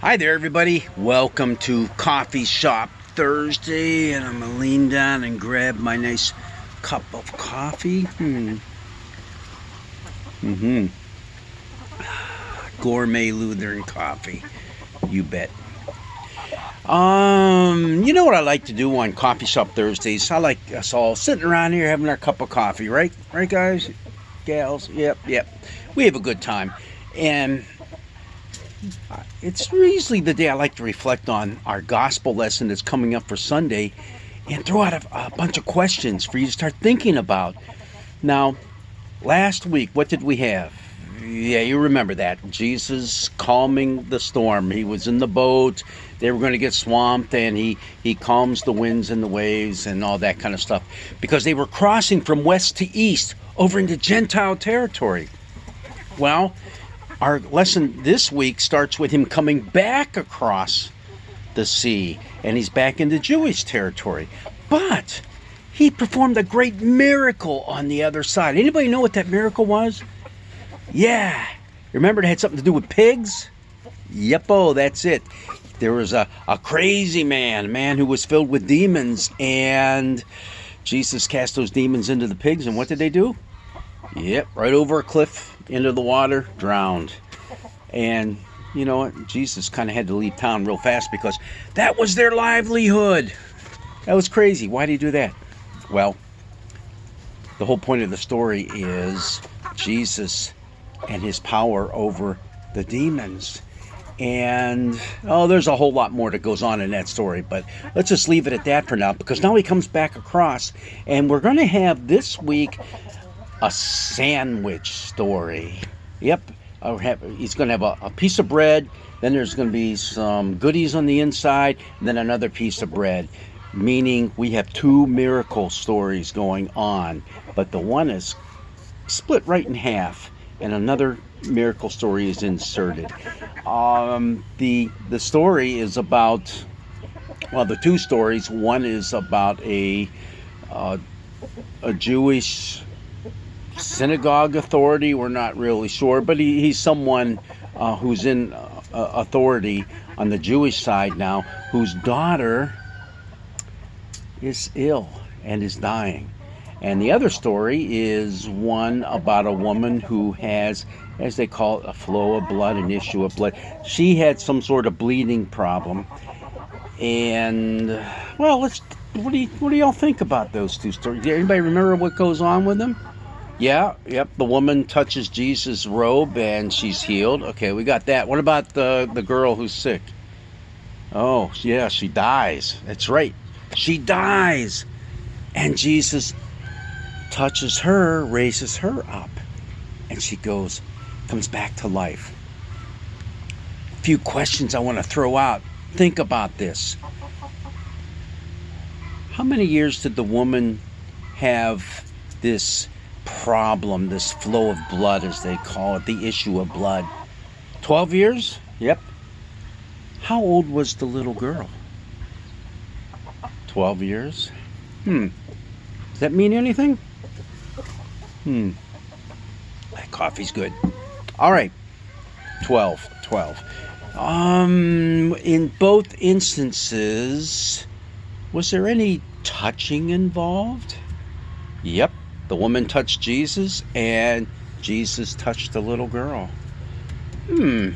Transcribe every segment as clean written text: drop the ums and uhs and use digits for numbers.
Hi there, everybody. Welcome to Coffee Shop Thursday, and I'm gonna lean down and grab my nice cup of coffee. Gourmet Lutheran coffee, you bet. You know what I like to do on Coffee Shop Thursdays? I like us all sitting around here having our cup of coffee, right? Right, guys, gals. Yep. We have a good time, and it's usually the day I like to reflect on our gospel lesson that's coming up for Sunday and throw out a bunch of questions for you to start thinking about. Now, last week, what did we have? Yeah, you remember that. Jesus calming the storm. He was in the boat. They were going to get swamped, and he calms the winds and the waves and all that kind of stuff because they were crossing from west to east over into Gentile territory. Well, our lesson this week starts with him coming back across the sea, and he's back into Jewish territory. But he performed a great miracle on the other side. Anybody know what that miracle was? Yeah. Remember it had something to do with pigs? Yep, that's it. There was a crazy man, a man who was filled with demons, and Jesus cast those demons into the pigs, and what did they do? Yep, right over a cliff, into the water, drowned. And you know what? Jesus kind of had to leave town real fast because that was their livelihood. That was crazy. Why did he do that? Well, the whole point of the story is Jesus and his power over the demons. And, there's a whole lot more that goes on in that story, but let's just leave it at that for now because now he comes back across, and we're going to have this week a sandwich story. Yep, he's going to have a piece of bread, then there's going to be some goodies on the inside, and then another piece of bread, meaning we have two miracle stories going on, but the one is split right in half, and another miracle story is inserted. The story is about, the two stories. One is about a Jewish synagogue authority. We're not really sure, but he's someone who's in authority on the Jewish side now, whose daughter is ill and is dying. And the other story is one about a woman who has, as they call it, a flow of blood, an issue of blood. She had some sort of bleeding problem. And, what do y'all think about those two stories? Anybody remember what goes on with them? Yeah, yep, the woman touches Jesus' robe and she's healed. Okay, we got that. What about the girl who's sick? Oh, yeah, she dies. That's right. She dies. And Jesus touches her, raises her up, and she comes back to life. A few questions I want to throw out. Think about this. How many years did the woman have this problem, this flow of blood, as they call it, the issue of blood? 12 years? Yep. How old was the little girl? 12 years? Does that mean anything? That coffee's good. All right. 12. In both instances, was there any touching involved? Yep. The woman touched Jesus, and Jesus touched the little girl. Is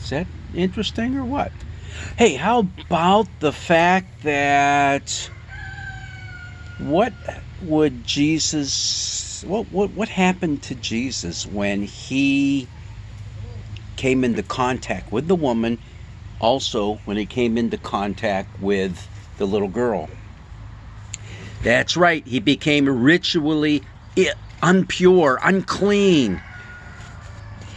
that interesting or what? Hey, how about the fact that what happened to Jesus when he came into contact with the woman, also when he came into contact with the little girl? That's right, he became ritually impure, unclean.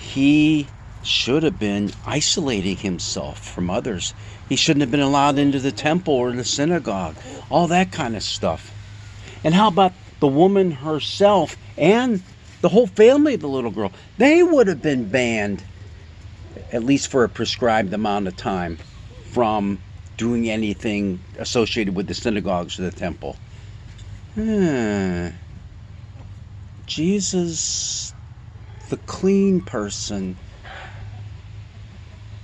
He should have been isolating himself from others. He shouldn't have been allowed into the temple or the synagogue, all that kind of stuff. And how about the woman herself and the whole family of the little girl? They would have been banned, at least for a prescribed amount of time, from doing anything associated with the synagogues or the temple. Jesus, the clean person,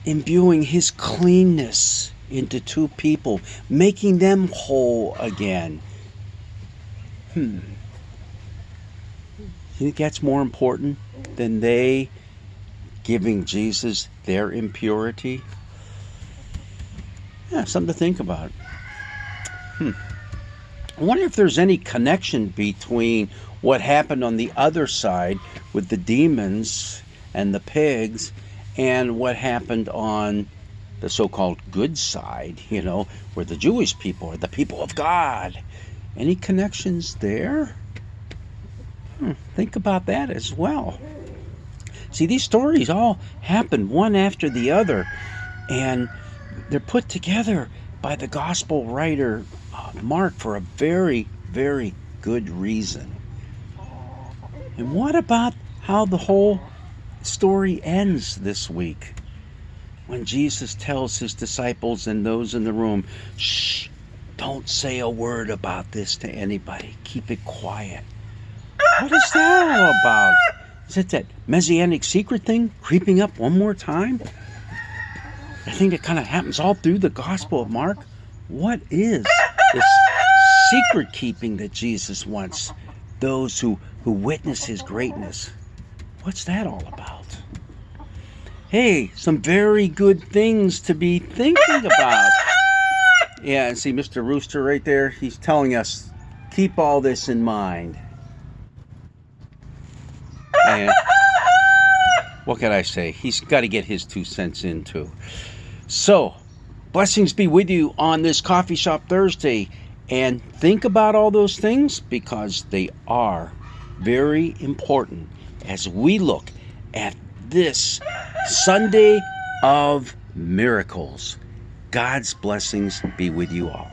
imbuing his cleanness into two people, making them whole again. You think that's more important than they giving Jesus their impurity? Yeah, something to think about. I wonder if there's any connection between what happened on the other side with the demons and the pigs and what happened on the so-called good side, where the Jewish people are the people of God. Any connections there? Think about that as well. See, these stories all happen one after the other, and they're put together by the gospel writer Mark for a very, very good reason. And what about how the whole story ends this week? When Jesus tells his disciples and those in the room, shh, don't say a word about this to anybody. Keep it quiet. What is that all about? Is it that messianic secret thing creeping up one more time? I think it kind of happens all through the Gospel of Mark. What is this secret keeping that Jesus wants those who witness his greatness? What's that all about? Hey, some very good things to be thinking about. Yeah, and see Mr. Rooster right there? He's telling us, keep all this in mind. And what can I say? He's got to get his 2 cents in too. So, blessings be with you on this Coffee Shop Thursday. And think about all those things because they are very important as we look at this Sunday of miracles. God's blessings be with you all.